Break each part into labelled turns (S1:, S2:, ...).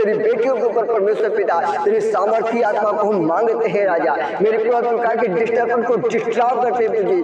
S1: तेरी बेटियों के ऊपर परमेश्वर पिता तेरी सामर्थ्य आत्मा को हम मांगते हैं राजा। मेरे प्रकार के डिस्टर्बेंस को डिस्टर्ब करते हैं जी,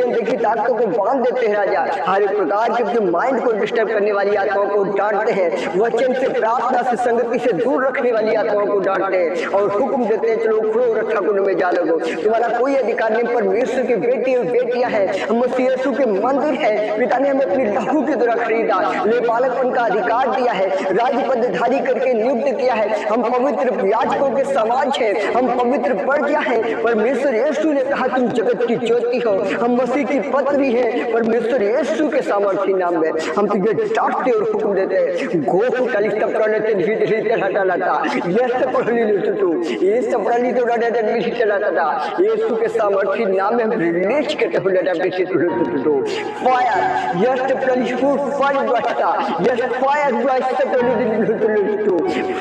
S1: देखिए ताकतों को बांध देते हैं राजा। हर एक प्रकार के अपने माइंड को डिस्टर्ब करने वाली आत्माओं को डांटते हैं, वचन से प्रार्थना से संगति से दूर रखने वाली आत्माओं को डांटते हैं और हुक्म देते हैं चलो उखड़ो और ठाकुर में जा लगो। तुम्हारा कोई अधिकार नहीं, परमेश्वर की बेटी और बेटियां हैं, हम मसीह यीशु के मंदिर है। पिता ने हमें अपनी लहू की तरह खरीदा, ले बालकपन का अधिकार दिया है, राज्य पदधारी करके नियुक्त किया है। हम पवित्र याजकों के समाज है, हम पवित्र प्रजा है। परमेश्वर यीशु ने कहा तुम जगत की ज्योति हो, हम मसीह की पत्री है। परमेश्वर यीशु के सामर्थ्य नाम में हम तुझे डांटते और हुक्म देते हैं। गोह कलिष्ठ प्रणते धीरे हटा लाता ये सब पढ़ली लुटू ये सब पढ़ली तो डाटा मिल चलाता था। यीशु के सामर्थ्य नाम में हम रिलीज करते हो डाटा मिल लुटू फायर ये सब पढ़ली फूड फायर बचता ये फायर बचता पढ़ली लुटू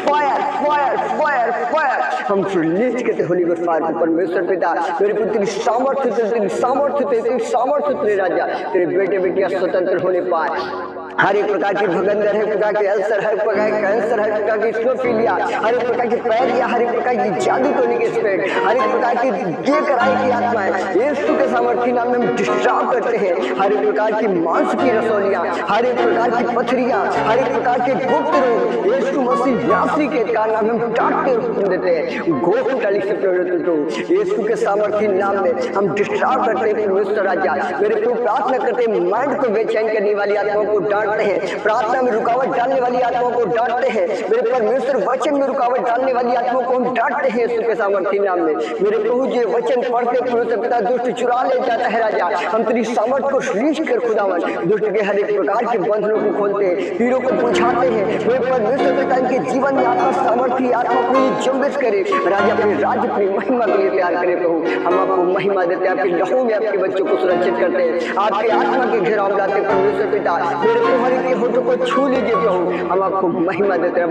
S1: फायर फायर फायर फायर हम रिलीज करते होली गॉड फायर। परमेश्वर पिता मेरे को तेरी सामर्थ्य तेरी सामर्थ्य तेरे राजा तेरे बेटे बेटियां स्वतंत्र होने पाए। हर एक प्रकार की भगंदर, हर प्रकार के अल्सर, हर प्रकार के कैंसर, हर प्रकार की स्नोफीलिया, हर एक प्रकार की पैरिया, हर एक प्रकार की जादू टोने के स्पिरिट, हर एक प्रकार की कराई की आत्माएं यीशु के सामर्थ्य नाम में हम डिस्टर्ब करते हैं। हर एक प्रकार की मांस की रसोलियां, हर एक प्रकार की पथरियां, हर एक प्रकार के गुप्त रोग यीशु मसीह नासरी के नाम में हम डांटते और हुक्म देते हैं। गोह काली से प्रेरित यीशु के सामर्थ्य नाम में हम डिस्टर्ब करते हैं। परमेश्वर राजा मेरे को प्रार्थना करते हैं, माइंड को बेचैन करने वाली आत्माओं को डांटते हैं, प्रार्थना में रुकावट डालने वाली आत्माओं को डांटते हैं। मेरे परमेश्वर वचन में रुकावट डालने वाली आत्माओं को हम डांटते हैं यीशु के सामर्थ्य नाम में। मेरे प्रभु जी वचन पढ़ते परमेश्वर पिता दुष्ट चुरा ले जाता है राजा, हम तेरी सामर्थ को रीच कर खुदावन दुष्ट के हर एक प्रकार के बंधनों को खोलते हैं, पीड़ों को बुझाते हैं। मेरे परमेश्वर पिता इनके जीवन में आत्मा सामर्थ्य आत्मा को जुम्बिश करे राजा, अपने राज्य अपनी महिमा के लिए तैयार करे। प्रभु हम आपको महिमा देते हैं, आपके लहू में आपके बच्चों को सुरक्षित करते हैं, आपके आत्मा के घेराव लाते हैं। परमेश्वर पिता मेरे तुम्हारे के होठों को छू लीजिए प्रभु, हम आपको महिमा देते हैं।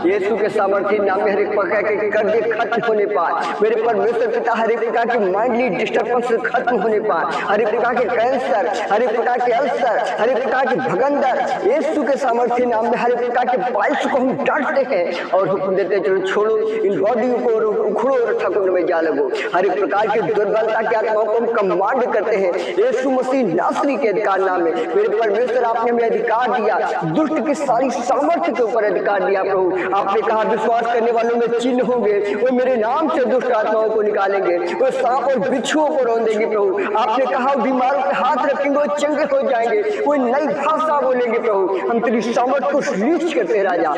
S1: यीशु के सामर्थ्य नाम में हर एक प्रकार के कर्जे खत्म होने पाए। मेरे परमेश्वर पिता हर एक प्रकार के माइंडली डिस्टर्बेंस खत्म होने पाए, हर एक प्रकार के कैंसर, हर एक प्रकार के अल्सर, हर एक प्रकार के भगंदर यीशु के सामर्थ्य नाम में हर एक प्रकार के पाइल्स को हम डांटते हैं और हुक्म देते हैं चलो छोड़ो इन बॉडियों को, उखड़ो और ठाकुर में जा लगो। हर एक प्रकार की दुर्बलता की आत्माओं को हम कमांड करते हैं यीशु मसीह नासरी के अधिकार नाम में। मेरे परमेश्वर आपने हमें अधिकार दिया, दुष्ट की सारी सामर्थ्य के ऊपर अधिकार दिया। प्रभु आपने कहा विश्वास करने वालों में चिन्ह होंगे, वो मेरे नाम से दुष्ट आत्माओं को निकालेंगे, वो सांप और बिच्छुओं को रौंदेंगे। प्रभु आपने कहा बीमारों के हाथ रखेंगे वो चंगे हो जाएंगे, कोई नई भाषा बोलेंगे। प्रभु हम तेरी सामर्थ को रीच करते हैं राजा,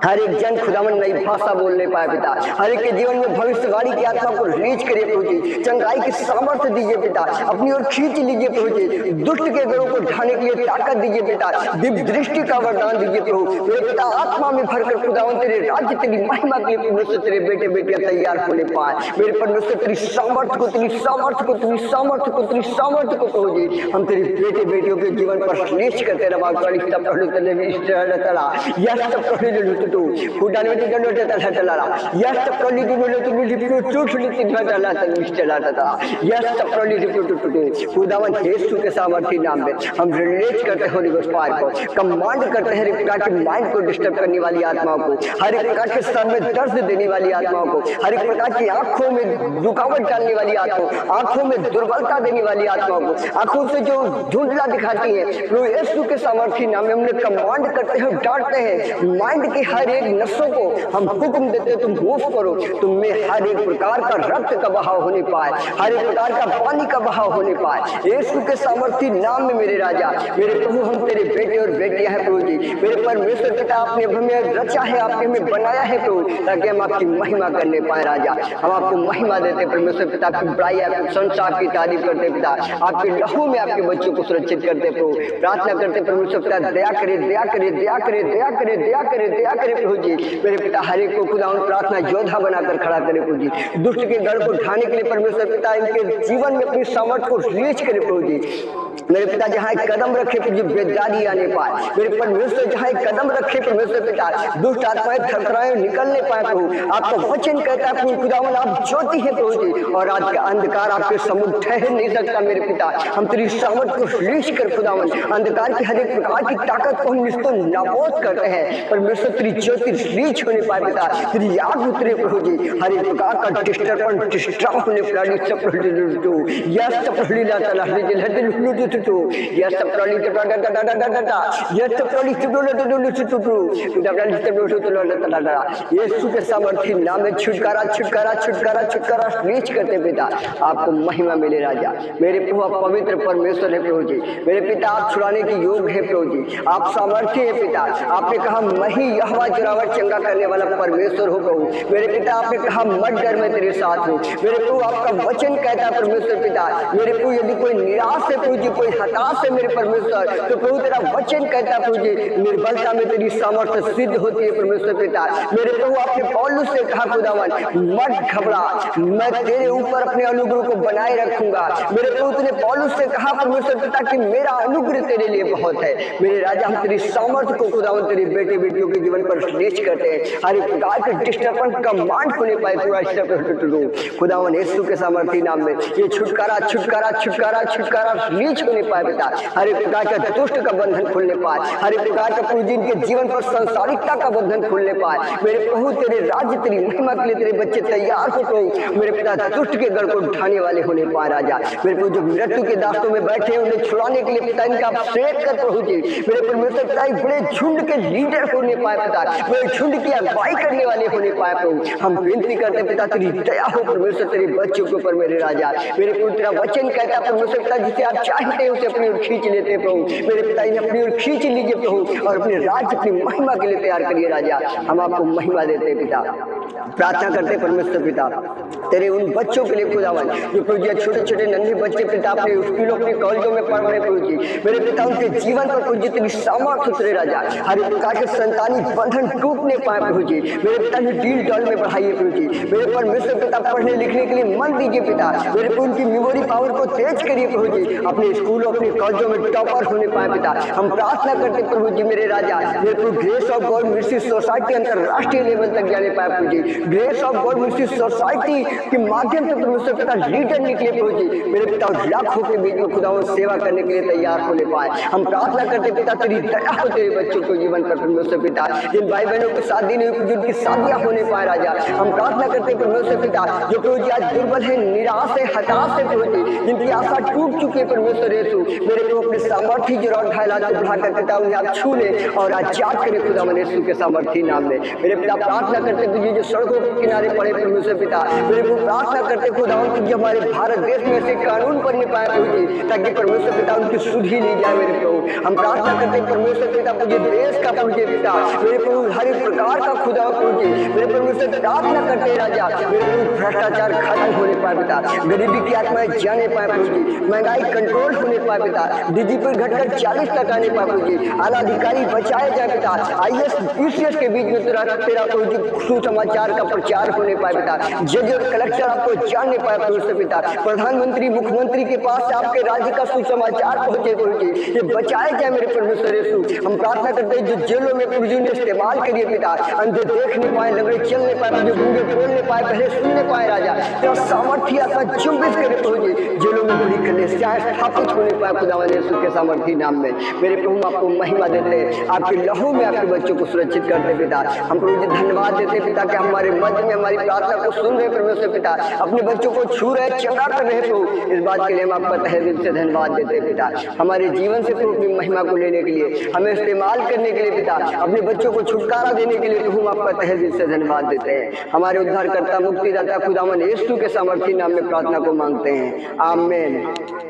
S1: हर एक जन खुदावन नई भाषा बोलने पाए पिता, हर एक के जीवन में भविष्यवाणी की आत्मा को रीच करिए प्रभु जी, चंगाई की सामर्थ्य दीजिए पिता, अपनी ओर खींच लीजिए प्रभु जी, दुष्ट के घरों को ढाने के लिए ताकत दीजिए पिता, दिव्य दृष्टि का वरदान दीजिए प्रभु। मेरे पिता आत्मा में भरकर खुदावन तेरे राज्य तेरी महिमा के लिए परमेश्वर तेरे बेटे बेटियां तैयार होने पाए। मेरे परमेश्वर तेरी सामर्थ्य को, तेरी सामर्थ्य को, तेरी सामर्थ्य को, तेरी सामर्थ्य को प्रभु जी हम तेरे बेटे बेटियों के जीवन पर रीच करते रहा। के सामर्थ्य नाम में हम रिलेट करते हैं होली गोस्ट पार को, कमांड करते हैं हर एक प्रकार के माइंड को डिस्टर्ब करने वाली आत्माओं को, हर एक प्रकार के सर में दर्द देने वाली आत्माओं को, हर एक प्रकार की आंखों में रुकावट डालने वाली आत्माओं, आंखों में दुर्बलता देने वाली आत्माओं को, आंखों से जो धुंधला दिखाती है प्रभु यीशु के सामर्थ्य नाम में हमने कमांड करते हैं, डांटते हैं। माइंड की हर एक नसों को हम हुक्म देते हैं तुम मूव करो, तुम में हर एक प्रकार का रक्त का बहाव होने पाए, हर एक प्रकार का पानी का बहाव होने पाए यीशु के सामर्थ्य नाम में। मेरे राजा मेरे प्रभु हम तेरे बेटे और बेटियां हैं प्रभु जी, मेरे परमेश्वर पिता आपने हमें रचा है, आपने हमें बनाया है प्रभु, ताकि हम आपकी महिमा करने पाए। राजा हम आपको महिमा देते परमेश्वर पिता, आपकी बड़ाई आपके संसार की तारीफ करते पिता, आपके लहू में आपके बच्चों को सुरक्षित करते प्रभु। प्रार्थना करते परमेश्वर पिता दया करे, दया करे, दया करे, दया करे, दया करे, दया करे प्रभु जी। मेरे पिता हर एक को खुदा प्रार्थना योद्धा बनाकर खड़ा करे प्रभु जी, दुष्ट के गढ़ को ढाने के लिए परमेश्वर पिता इनके जीवन में अपनी सामर्थ्य को रीच करे प्रभु जी। मेरे पिता जहाँ कदम रखे प्रभु बेदारी आने पाए, मेरे परमेश्वर जहाँ कदम रखे परमेश्वर पिता दुष्ट आत्माएं थरथराए निकल नहीं पाए प्रभु। आपका वचन कहता है प्रभु खुदावन आप ज्योति है प्रभु जी, और आज का अंधकार आपके समुख ठहर नहीं सकता मेरे पिता। हम तेरी सामर्थ को रीच कर खुदावन अंधकार की हर एक प्रकार की ताकत को हम निस्तो नाबूद करते हैं परमेश्वर। तेरी ज्योति रीच होने पाए पिता, तेरी याद उतरे प्रभु जी, हर एक प्रकार का डिस्टर्ब डिस्ट्रैक्ट होने प्राणी सब यस प्रभु लाता लहरी जलहरी लुलु टुटु यस प्रभु यस प्रभु यीशु के सामर्थी नाम में छुटकारा छुटकारा छुटकारा छुटकारा रीच करते पिता। आपको महिमा मिले राजा। मेरे प्रभु आप पवित्र परमेश्वर है प्रभु जी, मेरे पिता आप छुड़ाने के योग है प्रभु जी, आप सामर्थ्य है पिता। आपने कहा मैं ही यहोवा जुरावर चंगा करने वाला परमेश्वर हो प्रभु। मेरे पिता आपने कहा मत डर मैं तेरे साथ हूँ। मेरे प्रभु आपका वचन कहता है परमेश्वर पिता, मेरे प्रभु यदि कोई निराश है प्रभु जी, कोई हताश है मेरे परमेश्वर, तो प्रभु तेरा वचन कहता है प्रभु जी निर्बलता में तेरी सामर्थ्य सिद्ध होती है परमेश्वर पिता। मेरे प्रभु आपने पौलुस से कहा खुदावन मत घबरा, मैं तेरे ऊपर अपने अनुग्रह को बनाए रखूंगा। मेरे प्रभु तूने पौलुस से कहा परमेश्वर पिता कि मेरा अनुग्रह तेरे लिए बहुत है। मेरे राजा हम तेरी सामर्थ्य को खुदावन तेरे बेटे बेटियों के जीवन पर रिलीज करते हैं। हर एक प्रकार के डिस्टर्बेंस कमांड होने पाए खुदावन यीशु के सामर्थ्य नाम में ये छुटकारा छुटकारा छुटकारा छुटकारा रिलीज होने पाए पिता। हर एक प्रकार का दुष्ट का बंधन खुलने पाए, हर एक प्रकार का प्रभु जिनके जीवन पर संसारिकता का बंधन खुलने पाए। मेरे प्रभु तेरे राज्य तेरी महिमा के लिए तेरे बच्चे तैयार हो प्रभु। मेरे पिता दुष्ट के गढ़ को उठाने वाले होने पाए राजा। मेरे प्रभु जो मृत्यु के दास्तों में बैठे उन्हें छुड़ाने के लिए पिता इनका अभिषेक कर प्रभु जी। मेरे परमेश्वर पिता बड़े झुंड के लीडर होने पाए पिता, बड़े झुंड की अगुवाई करने वाले होने पाए प्रभु। हम विनती करते पिता तेरी दया हो परमेश्वर तेरे बच्चों के ऊपर मेरे राजा। मेरे प्रभु तेरा वचन कहता है परमेश्वर पिता जिसे आप चाहते हैं उसे अपनी ओर खींच लेते हैं प्रभु। मेरे पिता इन्हें अपनी ओर खींच लीजिए प्रभु और अपने राज्य अपनी महिमा के लिए तैयार करिए राजा। हम आपको महिमा देते हैं पिता, प्रार्थना करते परमेश्वर पिता तेरे उन बच्चों के लिए खुदावन जो प्रभु जी छोटे छोटे नन्हे बच्चे पिता अपने स्कूलों अपने कॉलेजों में पढ़ रहे प्रभु जी। मेरे पिता उनके जीवन पर प्रभु जी तेरी सामर्थ्य उतरे राजा। हर एक प्रकार के संतानी बंधन टूटने पाए प्रभु जी। मेरे पिता ने डील डॉल में बढ़ाइए प्रभु जी। मेरे परमेश्वर पिता पढ़ने लिखने के लिए मन दीजिए पिता। मेरे को उनकी मेमोरी पावर को तेज करिए प्रभु जी, अपने स्कूलों अपने कॉलेजों में टॉपर होने पाए पिता। हम प्रार्थना करते प्रभु जी मेरे राजा। मेरे को grace of God ministry society अंतरराष्ट्रीय लेवल तक जाने पाए प्रभु जी। Grace of God ministry society के माध्यम से परमेश्वर पिता लीडर निकले प्रभु जी। मेरे पिता लाखों के बीच में खुदावन सेवा करने के लिए तैयार होने पाए। हम प्रार्थना करते पिता तेरी दया हो तेरे बच्चों के जीवन पर परमेश्वर पिता। जिन भाई बहनों की शादी नहीं हुई जिनकी शादियां होने पाए राजा, हम प्रार्थना करते परमेश्वर पिता जो प्रभु जी आज दुर्बल है निराश है हताश है प्रभु जी, जिनकी आशा टूट चुकी है परमेश्वर यीशु। मेरे प्रभु अपने सामर्थ्य जो ढाला को बढ़ाकर पिता उन्हें आप छू ले और आजाद करे खुदावन यीशु के सामर्थ्य नाम में। मेरे पिता प्रार्थना करते तुझे जो सड़कों के किनारे पड़े परमेश्वर पिता, मेरे को प्रार्थना करते खुदावन तुझे हमारे भारत देश में से कानून बनने पाए प्रभु जी ताकि परमेश्वर पिता उनकी सुधि ली जाए। मेरे प्रभु हम प्रार्थना करते परमेश्वर पिता मुझे देश का प्रभु पिता मेरे प्रभु हर एक प्रकार का खुदा प्रभु जी मेरे परमेश्वर प्रार्थना करते राजा। मेरे प्रभु भ्रष्टाचार खत्म होने पाए पिता, गरीबी की आत्माएं जाने पाए प्रभु जी, महंगाई कंट्रोल होने पाए पिता, डीजी पर घटकर 40 तक आने पाए प्रभु जी, आला अधिकारी बचाए जाए पिता, IAS PCS के बीच में तेरा प्रभु जी सुसमाचार का प्रचार होने पाए पिता, जज और कलेक्टर आपको जानने पाए परमेश्वर पिता, प्रधानमंत्री मुख्यमंत्री के पास आपके राज्य का सुसमाचार पहुंचे प्रभु जी, ये बचाए जाए मेरे परमेश्वर यीशु। हम प्रार्थना करते हैं जो जेलों में प्रभु जी ने इस्तेमाल करिए पिता, अंधे देख नहीं पाए, लंगड़े चल नहीं पाए, जो गूंगे बोल नहीं पाए, पहले सुन नहीं पाए राजा, तेरा सामर्थ्य आत्मा जुम्बिश करे प्रभु जी, जेलों में बड़ी कलेसियां स्थापित होने पाए खुदावन यीशु के सामर्थ्य नाम में। मेरे प्रभु आपको महिमा देते हैं, आपके लहू में आपके बच्चों को सुरक्षित करते पिता। हम प्रभु जी धन्यवाद देते पिता कि हमारे मध्य में हमारी प्रार्थना को सुन रहे परमेश्वर पिता, अपने बच्चों को छू रहे चंगा कर रहे प्रभु, इस बात के लिए हम आपका तहे दिल से धन्यवाद देते पिता। हमारे जीवन से प्रभु अपनी महिमा को लेने के लिए, हमें इस्तेमाल करने के लिए पिता, अपने बच्चों को छुटकारा देने के लिए प्रभु आपका तहे दिल से धन्यवाद देते हैं। हमारे उद्धारकर्ता मुक्तिदाता खुदावन यीशु के सामर्थ्य नाम में प्रार्थना को मांगते हैं, आमीन।